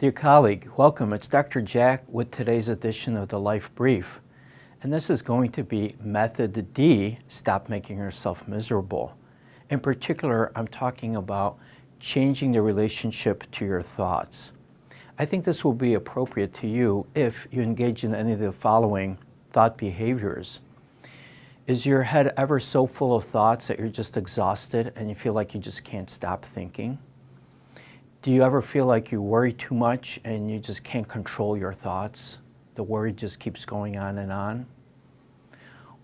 Dear colleague, welcome. It's Dr. Jack with today's edition of the Life Brief. And this is going to be Method D, Stop Making Yourself Miserable. In particular, I'm talking about changing the relationship to your thoughts. I think this will be appropriate to you if you engage in any of the following thought behaviors. Is your head ever so full of thoughts that you're just exhausted and you feel like you just can't stop thinking? Do you ever feel like you worry too much and you just can't control your thoughts? The worry just keeps going on and on?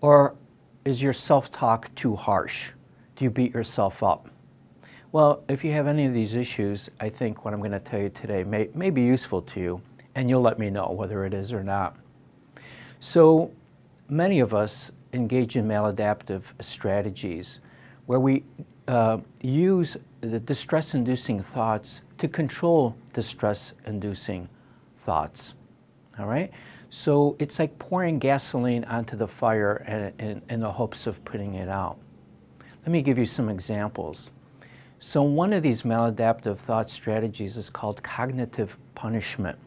Or is your self-talk too harsh? Do you beat yourself up? Well, if you have any of these issues, I think what I'm going to tell you today may be useful to you, and you'll let me know whether it is or not. So many of us engage in maladaptive strategies where we use the distress-inducing thoughts to control distress-inducing thoughts. All right? So it's like pouring gasoline onto the fire in the hopes of putting it out. Let me give you some examples. So one of these maladaptive thought strategies is called cognitive punishment.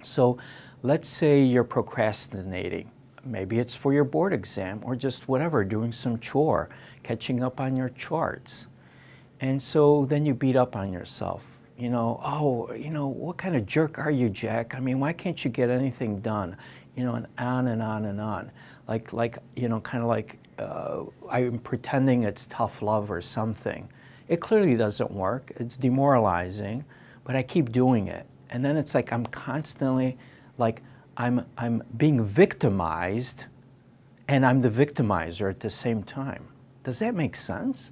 So let's say you're procrastinating. Maybe it's for your board exam or just whatever, doing some chore, catching up on your charts. And so then you beat up on yourself. What kind of jerk are you, Jack? I mean, why can't you get anything done? And on and on and on. I'm pretending it's tough love or something. It clearly doesn't work. It's demoralizing, but I keep doing it. And then it's like I'm constantly I'm being victimized, and I'm the victimizer at the same time. Does that make sense?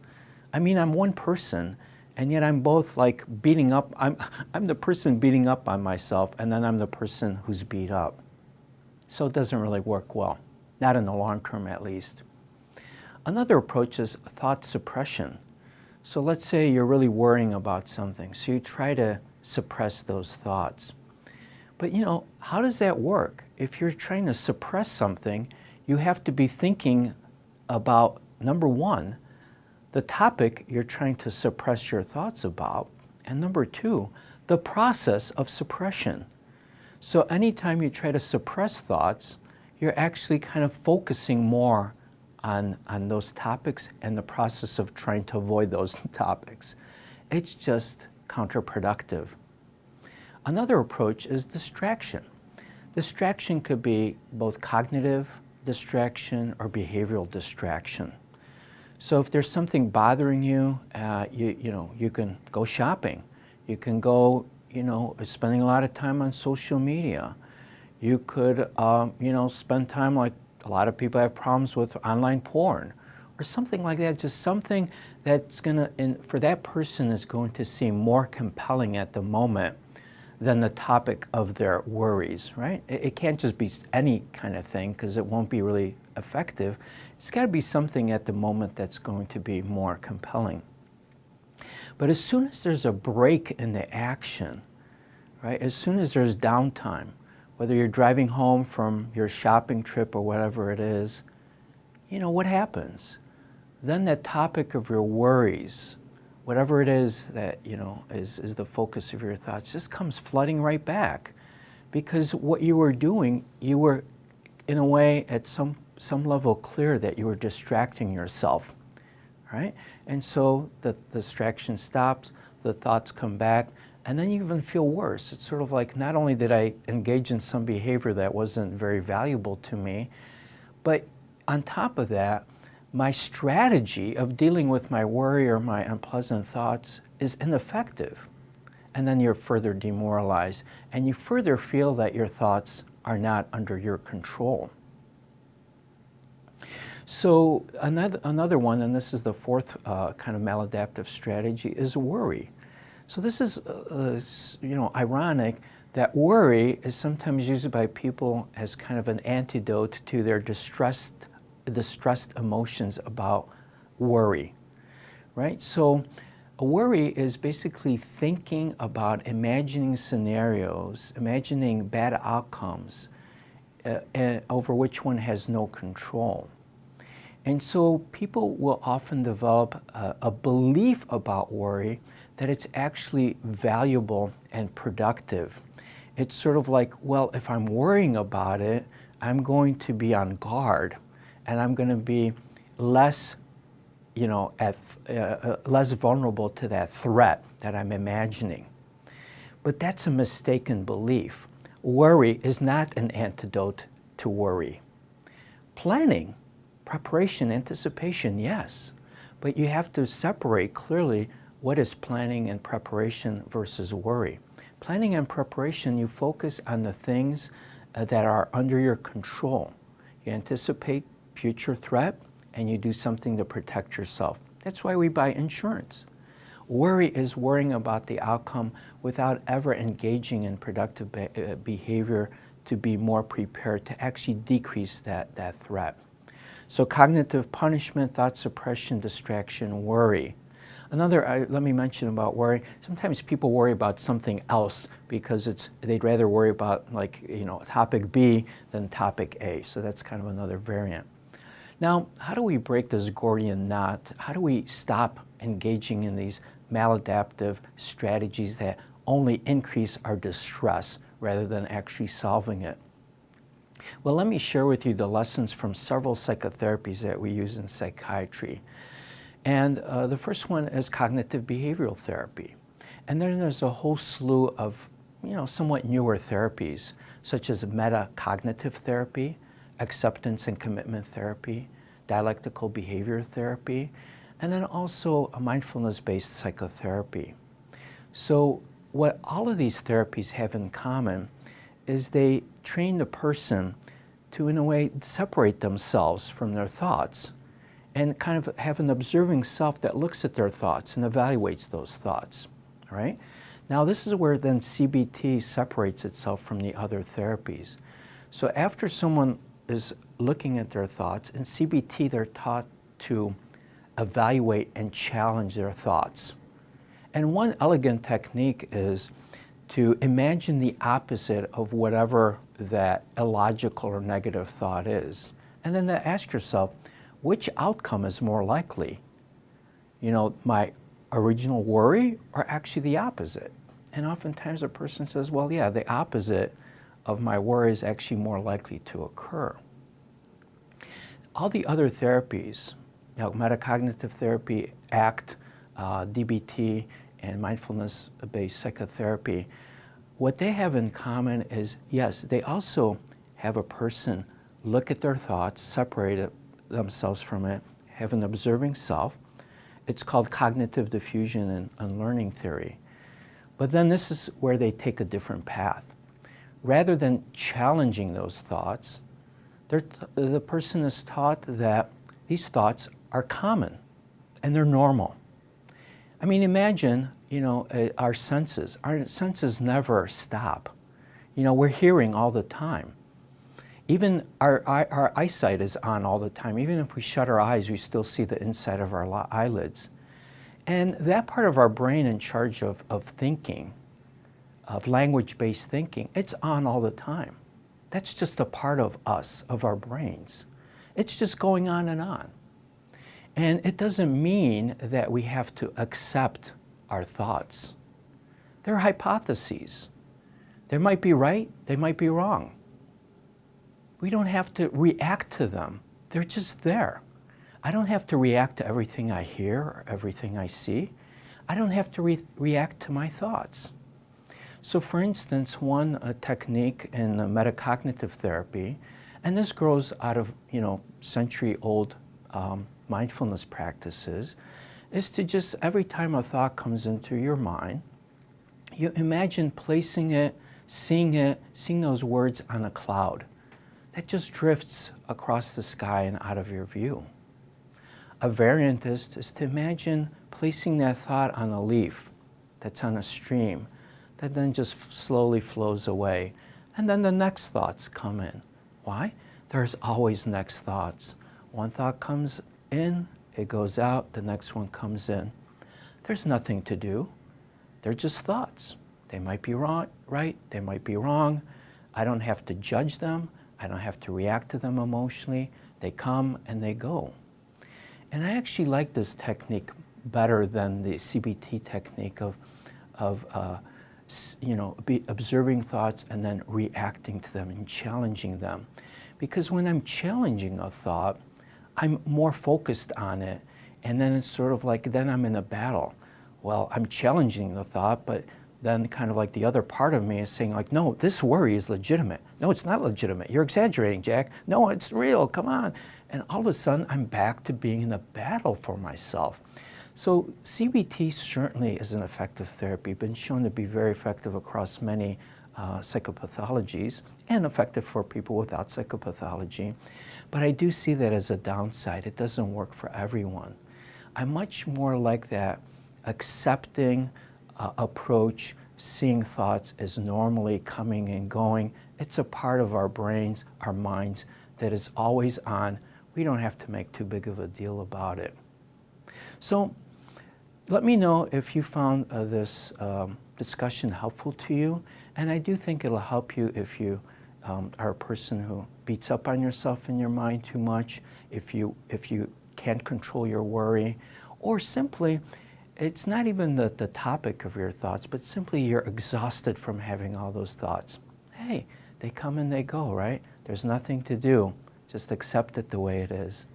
I mean, I'm one person, and yet I'm both like beating up. I'm the person beating up on myself, and then I'm the person who's beat up. So it doesn't really work well, not in the long term at least. Another approach is thought suppression. So let's say you're really worrying about something, so you try to suppress those thoughts. But how does that work? If you're trying to suppress something, you have to be thinking about, number one, the topic you're trying to suppress your thoughts about, and number two, the process of suppression. So anytime you try to suppress thoughts, you're actually kind of focusing more on those topics and the process of trying to avoid those topics. It's just counterproductive. Another approach is distraction. Distraction could be both cognitive distraction or behavioral distraction. So if there's something bothering you, you can go shopping. You can go, spending a lot of time on social media. You could, spend time like a lot of people have problems with online porn or something like that. Just something that's for that person is going to seem more compelling at the moment than the topic of their worries, right? It can't just be any kind of thing because it won't be really effective. It's got to be something at the moment that's going to be more compelling. But as soon as there's a break in the action, right? As soon as there's downtime, whether you're driving home from your shopping trip or whatever it is, what happens? Then that topic of your worries, whatever it is that is the focus of your thoughts, just comes flooding right back, because what you were doing, you were in a way at some level clear that you were distracting yourself, right? And so the distraction stops, the thoughts come back, and then you even feel worse. It's sort of like, not only did I engage in some behavior that wasn't very valuable to me, but on top of that, my strategy of dealing with my worry or my unpleasant thoughts is ineffective. And then you're further demoralized, and you further feel that your thoughts are not under your control. So another one, and this is the fourth kind of maladaptive strategy, is worry. So this is, ironic that worry is sometimes used by people as kind of an antidote to their distressed emotions about worry, right? So a worry is basically thinking about imagining scenarios, imagining bad outcomes over which one has no control. And so people will often develop a belief about worry that it's actually valuable and productive. It's sort of like, well, if I'm worrying about it, I'm going to be on guard, and I'm going to be less, less vulnerable to that threat that I'm imagining. But that's a mistaken belief. Worry is not an antidote to worry. Planning, preparation, anticipation, yes. But you have to separate clearly what is planning and preparation versus worry. Planning and preparation, you focus on the things that are under your control. You anticipate future threat and you do something to protect yourself. That's why we buy insurance. Worry is worrying about the outcome without ever engaging in productive behavior to be more prepared to actually decrease that threat. So cognitive punishment, thought suppression, distraction, worry. Another, let me mention about worry. Sometimes people worry about something else because they'd rather worry about topic B than topic A. So that's kind of another variant. Now, how do we break this Gordian knot? How do we stop engaging in these maladaptive strategies that only increase our distress rather than actually solving it? Well, let me share with you the lessons from several psychotherapies that we use in psychiatry. And the first one is cognitive behavioral therapy. And then there's a whole slew of somewhat newer therapies, such as metacognitive therapy, acceptance and commitment therapy, dialectical behavior therapy, and then also a mindfulness-based psychotherapy. So what all of these therapies have in common is they train the person to, in a way, separate themselves from their thoughts and kind of have an observing self that looks at their thoughts and evaluates those thoughts, right? Now this is where then CBT separates itself from the other therapies. So after someone is looking at their thoughts, in CBT they're taught to evaluate and challenge their thoughts. And one elegant technique is to imagine the opposite of whatever that illogical or negative thought is. And then to ask yourself, which outcome is more likely? My original worry or actually the opposite? And oftentimes a person says, well, yeah, the opposite of my worry is actually more likely to occur. All the other therapies, metacognitive therapy, ACT, DBT, and mindfulness-based psychotherapy, what they have in common is, yes, they also have a person look at their thoughts, separate themselves from it, have an observing self. It's called cognitive diffusion and learning theory. But then this is where they take a different path. Rather than challenging those thoughts, the person is taught that these thoughts are common and they're normal. I mean, imagine, our senses. Our senses never stop. We're hearing all the time. Even our eyesight is on all the time. Even if we shut our eyes, we still see the inside of our eyelids. And that part of our brain in charge of thinking, of language-based thinking, it's on all the time. That's just a part of us, of our brains. It's just going on and on. And it doesn't mean that we have to accept our thoughts. They're hypotheses. They might be right, they might be wrong. We don't have to react to them. They're just there. I don't have to react to everything I hear or everything I see. I don't have to react to my thoughts. So for instance, one technique in metacognitive therapy, and this grows out of century-old mindfulness practices, is to just, every time a thought comes into your mind, you imagine placing it, seeing those words on a cloud that just drifts across the sky and out of your view. A variant is to imagine placing that thought on a leaf that's on a stream that then just slowly flows away. And then the next thoughts come in. Why? There's always next thoughts. One thought comes in, it goes out, the next one comes in. There's nothing to do. They're just thoughts. They might be right, they might be wrong. I don't have to judge them. I don't have to react to them emotionally. They come and they go. And I actually like this technique better than the CBT technique of observing thoughts and then reacting to them and challenging them. Because when I'm challenging a thought, I'm more focused on it, and then it's sort of like, then I'm in a battle. Well, I'm challenging the thought, but then kind of like the other part of me is saying like, no, this worry is legitimate. No, it's not legitimate. You're exaggerating, Jack. No, it's real. Come on. And all of a sudden, I'm back to being in a battle for myself. So CBT certainly is an effective therapy, been shown to be very effective across many psychopathologies and effective for people without psychopathology. But I do see that as a downside. It doesn't work for everyone. I'm much more like that accepting approach, seeing thoughts as normally coming and going. It's a part of our brains, our minds, that is always on. We don't have to make too big of a deal about it. So let me know if you found this discussion helpful to you. And I do think it'll help you if you are a person who beats up on yourself in your mind too much, if you can't control your worry, or simply, it's not even the topic of your thoughts, but simply you're exhausted from having all those thoughts. Hey, they come and they go, right? There's nothing to do. Just accept it the way it is.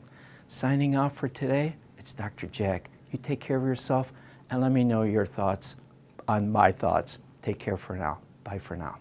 Signing off for today, it's Dr. Jack. You take care of yourself and let me know your thoughts on my thoughts. Take care for now. Bye for now.